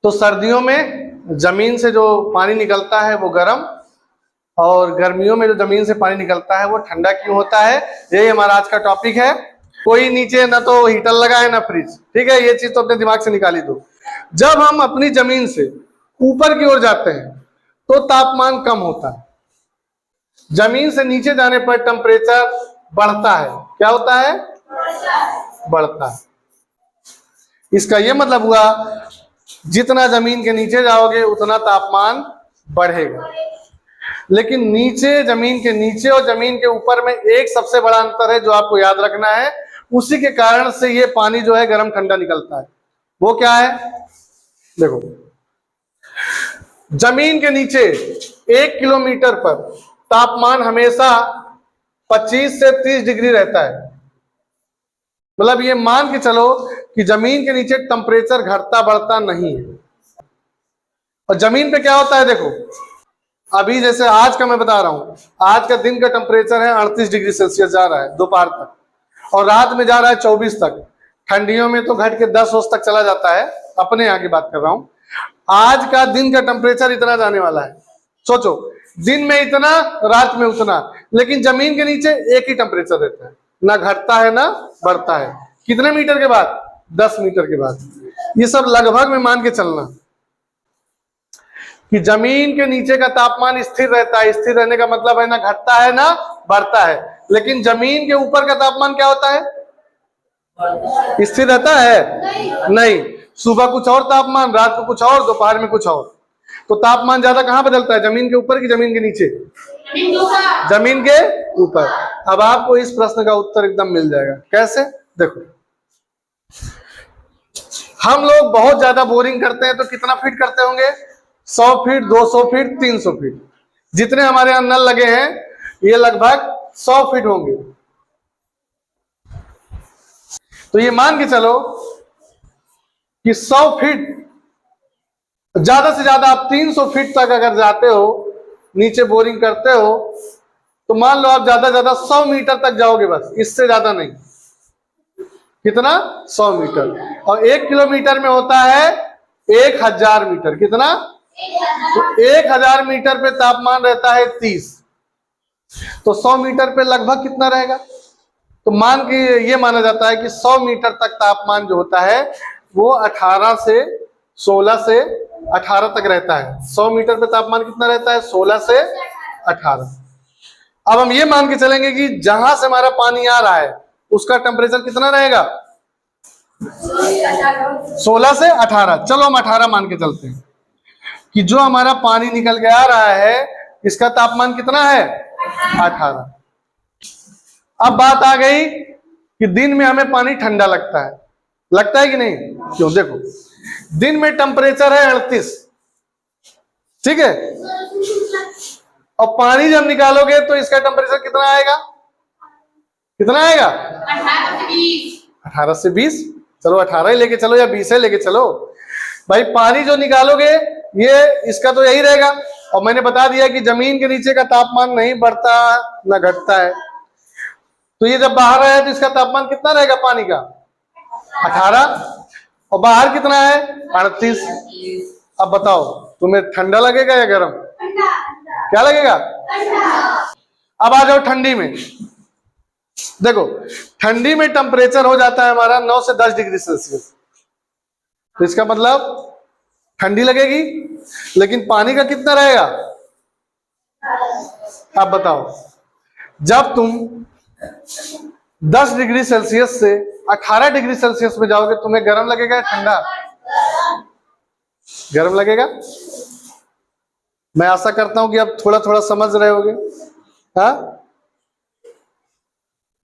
तो सर्दियों में जमीन से जो पानी निकलता है वो गर्म, और गर्मियों में जो जमीन से पानी निकलता है वो ठंडा क्यों होता है। यही हमारा आज का टॉपिक है। कोई नीचे ना तो हीटर लगा है ना फ्रिज, ठीक है, ये चीज तो अपने दिमाग से निकाली दो। जब हम अपनी जमीन से ऊपर की ओर जाते हैं तो तापमान कम होता है, जमीन से नीचे जाने पर टेम्परेचर बढ़ता है। क्या होता है? बढ़ता है। इसका यह मतलब हुआ जितना जमीन के नीचे जाओगे उतना तापमान बढ़ेगा। लेकिन नीचे, जमीन के नीचे और जमीन के ऊपर में एक सबसे बड़ा अंतर है जो आपको याद रखना है, उसी के कारण से ये पानी जो है गर्म ठंडा निकलता है। वो क्या है? देखो, जमीन के नीचे 1 किलोमीटर पर तापमान हमेशा 25 से 30 डिग्री रहता है। मतलब ये मान के चलो कि जमीन के नीचे टेम्परेचर घटता बढ़ता नहीं है। और जमीन पे क्या होता है, देखो अभी जैसे आज का मैं बता रहा हूं, आज का दिन का टेम्परेचर है 38 डिग्री सेल्सियस जा रहा है दोपहर तक, और रात में जा रहा है 24 तक। ठंडियों में तो घट के 10 तक चला जाता है, अपने यहाँ की बात कर रहा हूं। आज का दिन का टेम्परेचर इतना जाने वाला है। सोचो, दिन में इतना, रात में उतना, लेकिन जमीन के नीचे एक ही टेम्परेचर रहता है, ना घटता है ना बढ़ता है। कितने मीटर के बाद? 10 मीटर के बाद। ये सब लगभग में मान के चलना कि जमीन के नीचे का तापमान स्थिर रहता है। स्थिर रहने का मतलब है ना घटता है ना बढ़ता है। लेकिन जमीन के ऊपर का तापमान क्या होता है? स्थिर रहता है? नहीं। सुबह कुछ और तापमान, रात को कुछ और, दोपहर में कुछ और। तो तापमान ज्यादा कहां बदलता है, जमीन के ऊपर की जमीन के नीचे? जमीन के ऊपर। अब आपको इस प्रश्न का उत्तर एकदम मिल जाएगा। कैसे? देखो, हम लोग बहुत ज्यादा बोरिंग करते हैं तो कितना फीट करते होंगे? 100 फीट, 200 फीट, 300 फीट। जितने हमारे यहां नल लगे हैं ये लगभग 100 फीट होंगे। तो ये मान के चलो कि 100 फीट, ज्यादा से ज्यादा आप 300 फीट तक अगर जाते हो, नीचे बोरिंग करते हो, तो मान लो आप ज्यादा ज्यादा 100 मीटर तक जाओगे, बस इससे ज्यादा नहीं। कितना? 100 मीटर। और 1 किलोमीटर में होता है 1000 मीटर। कितना? तो 1000 मीटर पे तापमान रहता है 30, तो 100 मीटर पे लगभग कितना रहेगा? तो मान के ये माना जाता है कि 100 मीटर तक तापमान जो होता है वो 16 से 18 तक रहता है। 100 मीटर पे तापमान कितना रहता है? 16 से 18। अब हम ये मान के चलेंगे कि जहां से हमारा पानी आ रहा है उसका टेम्परेचर कितना रहेगा? 16 से 18। चलो हम 18 मान के चलते हैं कि जो हमारा पानी निकल के आ रहा है इसका तापमान कितना है? 18। अब बात आ गई कि दिन में हमें पानी ठंडा लगता है। लगता है कि नहीं? क्यों? देखो, दिन में टेम्परेचर है 38, ठीक है, और पानी जब निकालोगे तो इसका टेम्परेचर कितना आएगा? कितना आएगा? 18 से 20। चलो 18 ही लेके चलो या 20 ही लेके चलो भाई। पानी जो निकालोगे ये इसका तो यही रहेगा। और मैंने बता दिया कि जमीन के नीचे का तापमान नहीं बढ़ता ना घटता है, तो ये जब बाहर आया तो इसका तापमान कितना रहेगा पानी का? 18। और बाहर कितना है? 38। अब बताओ तुम्हें ठंडा लगेगा या गर्म? क्या लगेगा? अब आ जाओ ठंडी में। देखो, ठंडी में टेम्परेचर हो जाता है हमारा 9 से 10 डिग्री सेल्सियस। तो इसका मतलब ठंडी लगेगी, लेकिन पानी का कितना रहेगा? अब बताओ, जब तुम 10 डिग्री सेल्सियस से 18 डिग्री सेल्सियस में जाओगे तुम्हें गर्म लगेगा या ठंडा? गर्म लगेगा। मैं आशा करता हूं कि अब थोड़ा थोड़ा समझ रहे होगे। हाँ,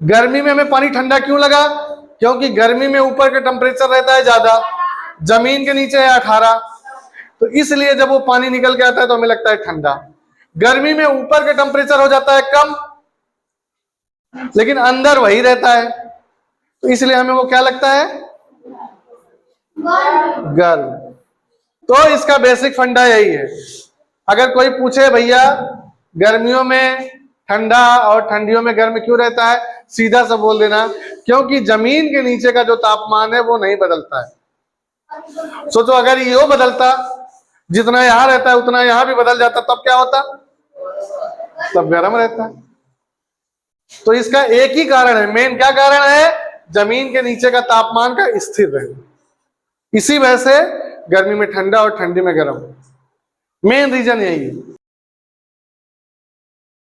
गर्मी में हमें पानी ठंडा क्यों लगा? क्योंकि गर्मी में ऊपर का टेम्परेचर रहता है ज्यादा, जमीन के नीचे है 18, तो इसलिए जब वो पानी निकल के आता है तो हमें लगता है ठंडा। गर्मी में ऊपर का टेम्परेचर हो जाता है कम, लेकिन अंदर वही रहता है, तो इसलिए हमें वो क्या लगता है? गर्म। तो इसका बेसिक फंडा यही है। अगर कोई पूछे भैया गर्मियों में ठंडा और ठंडियों में गर्म क्यों रहता है, सीधा सा बोल देना क्योंकि जमीन के नीचे का जो तापमान है वो नहीं बदलता है। सोचो अगर यो बदलता, जितना यहां रहता है उतना यहां भी बदल जाता, तब क्या होता? तब गर्म रहता। तो इसका एक ही कारण है, मेन क्या कारण है? जमीन के नीचे का तापमान का स्थिर रहना। इसी वजह से गर्मी में ठंडा और ठंडी में गर्म, मेन रीजन यही है।